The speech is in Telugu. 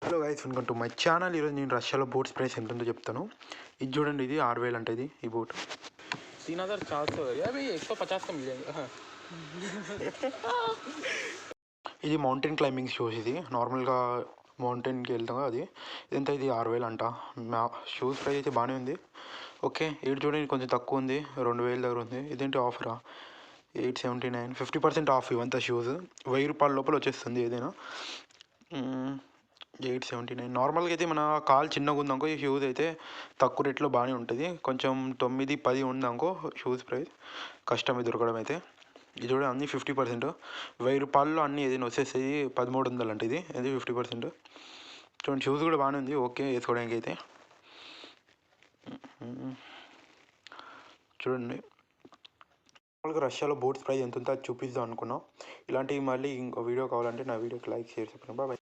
Hello guys, welcome to my channel. ఈరోజు నేను రష్యాలో బూట్స్ ప్రైస్ ఎంత ఉందో చెప్తాను. ఇది చూడండి, ఇది 6000 అంటే ఈ బూట్ 3400 है अभी 150 का मिलेगा. ఇది మౌంటైన్ క్లైంబింగ్ షూస్. ఇది నార్మల్గా మౌంటైన్కి వెళ్తాం అది. ఇదంతా ఇది 6000 అంట. షూస్ ప్రైస్ అయితే బాగానే ఉంది. ఓకే, ఇది చూడండి కొంచెం తక్కువ ఉంది, 2000 దగ్గర ఉంది. ఇదేంటి ఆఫరా? 879, 50% ఆఫ్. ఇవంతా షూస్ 1000 రూపాయల లోపల వచ్చేస్తుంది ఏదైనా. 879. నార్మల్గా అయితే మన కాలు చిన్నగా ఉందనుకో ఈ షూస్ అయితే తక్కువ రేట్లో బాగానే ఉంటుంది. కొంచెం 9-10 ఉందనుకో షూస్ ప్రైస్ కష్టమే దొరకడం అయితే. ఇది కూడా అన్నీ 50%. 1000 రూపాయల్లో అన్నీ ఏదైనా వచ్చేసేది 1300 అంటే ఇది 50%. చూడండి, షూస్ కూడా బాగానే ఉంది, ఓకే వేసుకోవడానికి అయితే. చూడండి, నార్మల్గా రష్యాలో బూట్స్ ప్రైస్ ఎంత ఉందో అది చూపిద్దాం అనుకున్నాం. ఇలాంటివి మళ్ళీ ఇంకో వీడియో కావాలంటే నా వీడియోకి లైక్, షేర్, సబ్స్క్రైబ్. బాయ్.